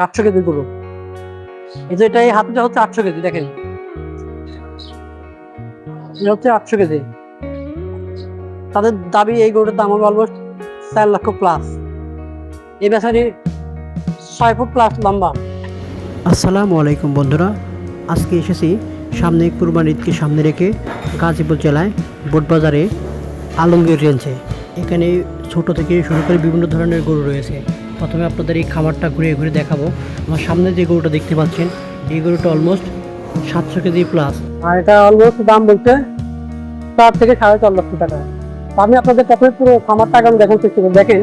800 KG গরু। এই যে এটা এই হাতিটা হচ্ছে 800 কেজি, দেখেন এটা হচ্ছে 800 কেজি। তাদের দাবি এই গরুটার দাম হবে অলমোস্ট 4 লক্ষ প্লাস। এই বেচারি 6 ফুট প্লাস লম্বা। আসসালামু আলাইকুম বন্ধুরা, আজকে এসেছি সামনে কুরবানি ঈদকে সামনে রেখে গাজীপুর জেলায় বোটবাজারে আলমগীর রেঞ্জে। এখানে ছোট থেকে শুরু করে বিভিন্ন ধরনের গরু রয়েছে। প্রথমে আপনাদের এই খামারটা ঘুরে ঘুরে দেখাবো। আমার সামনে যে গরুটা দেখতে পাচ্ছেন এই গরুটা অলমোস্ট 700 কেজি প্লাস। আর এটা অলমোস্ট দাম বলছে 4 থেকে 4.5 লক্ষ টাকা। তো আমি আপনাদের প্রথমে পুরো খামারটা আমি দেখার চেষ্টা করি। দেখেন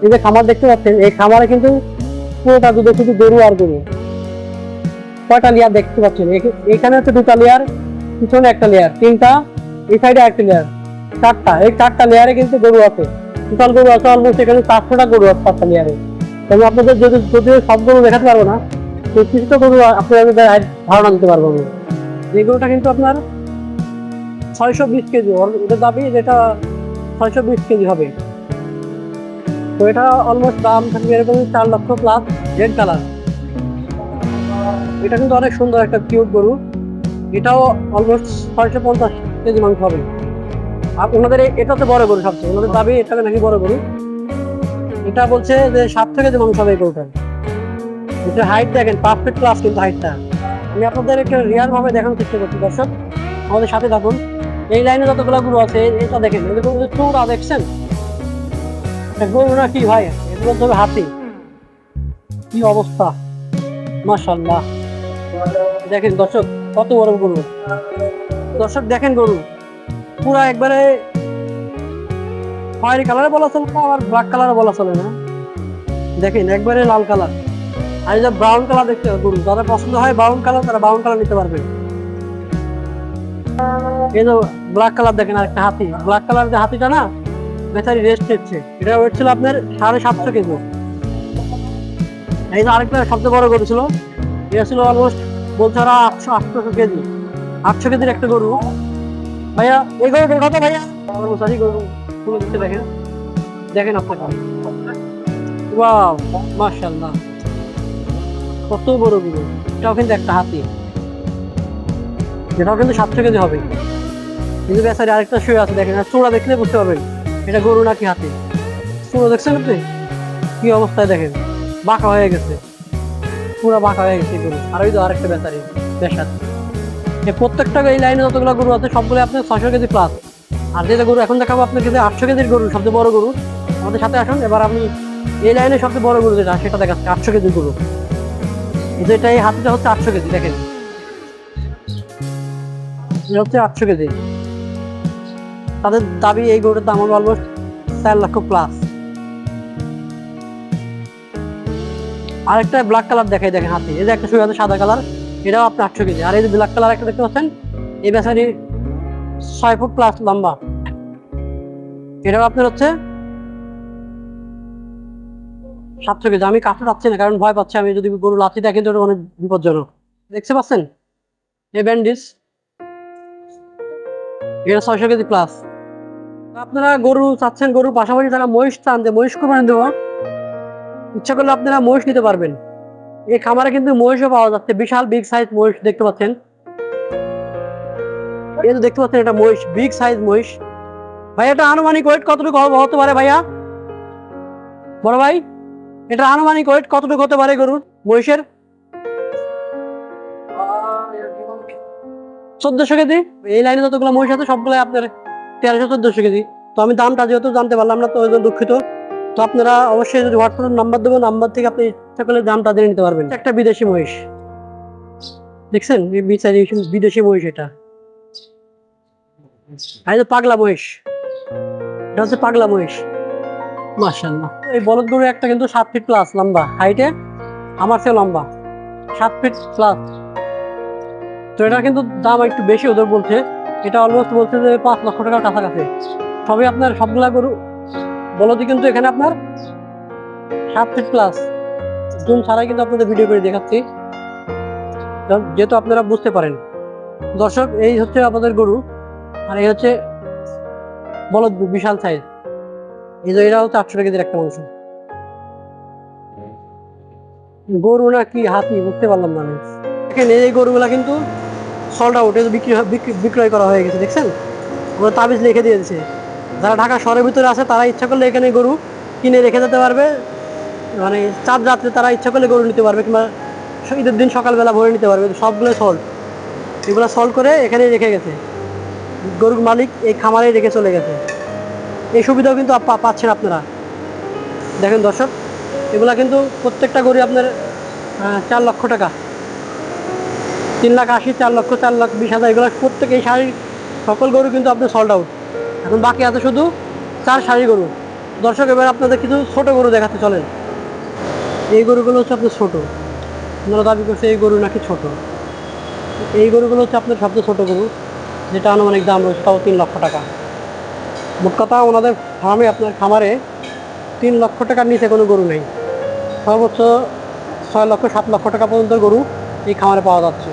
এই যে খামার দেখতে পাচ্ছেন, এই খামারে কিন্তু পুরোটা দুধে শুধু গরু আর গরু। কয়টা লেয়ার দেখতে পাচ্ছেন? এখানে হচ্ছে 2টা লেয়ার, পিছনে একটা লেয়ার, 3টা, এই সাইডে একটা লেয়ার, 4টা। এই 4টা লেয়ারে কিন্তু গরু আছে। টোটাল গরু আছে অলমোস্ট এখানে 400টা গরু আছে 4টা লেয়ারে। তবে আপনাদের যদিও সব গরু দেখাতে পারবো না, তো কিছুটা গরু আপনাদের ধারণা দিতে পারবো আমি। এই গরুটা কিন্তু আপনার 620 কেজি, ওদের দাবি যেটা 620 কেজি হবে। তো এটা অলমোস্ট দাম থাকবে এরকম 4 লক্ষ প্লাস। রেড কালার, এটা কিন্তু অনেক সুন্দর একটা কিউট গরু। এটাও অলমোস্ট 650 কেজি মাংস হবে। আর ওনাদের এটা তো বড় গরু সবচেয়ে, ওনাদের দাবি এটা নাকি বড় গরু। এটা বলছে যে 700 কেজি মাংস হবে এই গরুটার। এটা হাইট দেখেন 5 ফিট প্লাস কিন্তু হাইটটা। আমি আপনাদের একটা রিয়াল ভাবে দেখানোর চেষ্টা করছি দর্শক, আমাদের সাথে থাকুন। এই লাইনে যতগুলো গরু আছে এটা দেখেন, এরকম চূড়া দেখছেন? গরু না কি ভাই, এগুলো তো হাতি। কি অবস্থা, মাশাআল্লাহ। দেখেন দর্শক কত বড় গরু। দর্শক দেখেন গরু পুরা একবারে খয়েরি কালারে বলা চলে না, আবার ব্ল্যাক কালারে বলা চলে না। দেখেন একবারে লাল কালার। আর এই যে ব্রাউন কালার দেখতে গরু, যাদের পছন্দ হয় ব্রাউন কালার তারা ব্রাউন কালার নিতে পারবে। এই যে ব্ল্যাক কালার দেখেন, আরেকটা হাতি। ব্ল্যাক কালার যে হাতিটা না, বেচারি রেস্ট নিচ্ছে। এটা ওয়েট ছিল আপনার 750 কেজি। এই যে আরেকটা সবচেয়ে বড় গরু ছিল, এটা ছিল অলমোস্ট বলছে ওরা 800 কেজি। 800 কেজির একটা গরু। ভাইয়া এই গরুটার কথা ভাইয়া সরি গরু তুলে দিচ্ছে, দেখেন দেখেন আপনাকে। ওয়াও, মাশাআল্লাহ, কত বড় গরু। এটাও কিন্তু একটা হাতি, এটাও কিন্তু 700 কেজি হবে। কিন্তু বেচারি আরেকটা শুয়ে আছে, দেখেন। আর চূড়া দেখলে বুঝতে পারবেন এটা গরু নাকি হাতি। চূড়া দেখছেন আপনি কি অবস্থায়? দেখেন বাঁকা হয়ে গেছে, পুরো বাঁকা হয়ে গেছে গরু। আর ওই তো আরেকটা বেচারি বেশাত। প্রত্যেকটা এই লাইনে যতগুলো গরু আছে সবগুলো আপনার 600 কেজি প্লাস। আর যেটা গরু এখন দেখাবো আপনাকে, যে 800 কেজির গরু, সবচেয়ে বড় গরু। আমাদের সাথে আসুন, এবার আপনি এই লাইনে সবচেয়ে বড় গরু যেটা সেটা দেখাচ্ছে 800 কেজির গরু। যেটা এই হাতিটা হচ্ছে 800 কেজি, দেখেন এটা হচ্ছে 800 কেজি। তাদের দাবি এই গরুটার দাম হবে অলমোস্ট 4 লক্ষ প্লাস। আরেকটা ব্ল্যাক কালার দেখাই, দেখেন হাতি। এই যে একটা শুয়ে আছে সাদা কালার, এটাও আপনি 800 কেজি। আর এই যে ব্ল্যাক কালার একটা দেখতে পাচ্ছেন, এই বেচারি 6 ফুট প্লাস লম্বা। এটাও আপনার হচ্ছে 700 কেজি। আমি কাছে যাচ্ছি না, কারণ ভয় পাচ্ছি আমি, যদি গরু লাথি দেয় কিন্তু অনেক বিপজ্জনক। দেখতে পাচ্ছেন এই ব্যান্ডিস, এটা 600 কেজি প্লাস। আপনারা গরু চাচ্ছেন, গরুর পাশাপাশি যারা মহিষ চান, যে মহিষ কোরবানি দেবো, ইচ্ছা করলে আপনারা মহিষ নিতে পারবেন। এই খামারে কিন্তু মহিষও পাওয়া যাচ্ছে, বিশাল বিগ সাইজ মহিষ দেখতে পাচ্ছেন। এই যে দেখতে পাচ্ছেন এটা মহিষ, বিগ সাইজ মহিষ। ভাই এটা আনুমানিক ওয়েট কতটুকু হতে পারে ভাইয়া? বড় ভাই এটা আনুমানিক ওয়েট কতটুকু হতে পারে গরুর, মহিষের? 1400 কেজি। এই লাইনে যতগুলো মহিষ আছে সবগুলো আপনার 1300-1400 কেজি। তো আমি দামটা যেহেতু জানতে পারলাম না, তো ওই জন্য দুঃখিত। তো আপনারা অবশ্যই যদি হোয়াটসঅ্যাপ নাম্বার দেবো, নাম্বার থেকে আপনি ইচ্ছা করলে দামটা জেনে নিতে পারবেন। একটা বিদেশি মহিষ দেখছেন, বিদেশি মহিষ এটা। আর এই যে পাগলা মহিষ, এটা হচ্ছে পাগলা মহিষ। মাশাআল্লাহ, এই বলদ গরু একটা কিন্তু 7 ফিট প্লাস লম্বা হাইটে, আমার চেয়ে লম্বা 7 ফিট প্লাস। তো এটা কিন্তু দাম একটু বেশি ওদের বলছে। এটা অলমোস্ট বলছে যে 5 লক্ষ টাকার কাছাকাছি। সবই আপনার সবগুলা গরু বলদি কিন্তু এখানে আপনার 7 ফিট প্লাস। জুম ছাড়াই কিন্তু আপনাদের ভিডিও করে দেখাচ্ছি, যেহেতু আপনারা বুঝতে পারেন। দর্শক এই হচ্ছে আমাদের গরু, আর এই হচ্ছে বলদ, বিশাল সাইজ। এই যে এটা হচ্ছে 800 কেজির একটা মাংস। গরু না কি হাতি বুঝতে পারলাম না আমি। এখানে এই গরুগুলা কিন্তু সল্ড আউট, বিক্রয় করা হয়ে গেছে, দেখছেন? ওরা তাবিজ লিখে দিয়েছে। যারা ঢাকা শহরের ভিতরে আছে তারা ইচ্ছা করলে এখানে গরু কিনে রেখে যেতে পারবে, মানে চাঁদ রাত্রে তারা ইচ্ছা করলে গরু নিতে পারবে, কিংবা ঈদের দিন সকালবেলা ভরে নিতে পারবে। সবগুলো সল্ট, এগুলো সল্ট করে এখানে রেখে গেছে। গরুর মালিক এই খামারেই রেখে চলে গেছে। এই সুবিধাও কিন্তু পাচ্ছেন আপনারা। দেখেন দর্শক, এগুলা কিন্তু প্রত্যেকটা গরু আপনার 4 লক্ষ টাকা, 3,80,000, 4 লক্ষ, 4,20,000, এগুলো প্রত্যেক এই শাড়ির সকল গরু কিন্তু আপনার সল্ড আউট। এখন বাকি আছে শুধু 4 শাড়ি গরু। দর্শক, এবার আপনাদের কিছু ছোট গরু দেখাতে চলেন। এই গরুগুলো হচ্ছে আপনার ছোট, আপনারা দাবি করছে এই গরু নাকি ছোট। এই গরুগুলো হচ্ছে আপনার সবচেয়ে ছোট গরু, যেটা আনুমানিক দাম রয়েছে তাও 3 লক্ষ টাকা। মোট কথা ওনাদের ফার্মে, আপনার খামারে 3 লক্ষ টাকার নিচে কোনো গরু নেই। সর্বোচ্চ 6 লক্ষ, 7 লক্ষ টাকা পর্যন্ত গরু এই খামারে পাওয়া যাচ্ছে।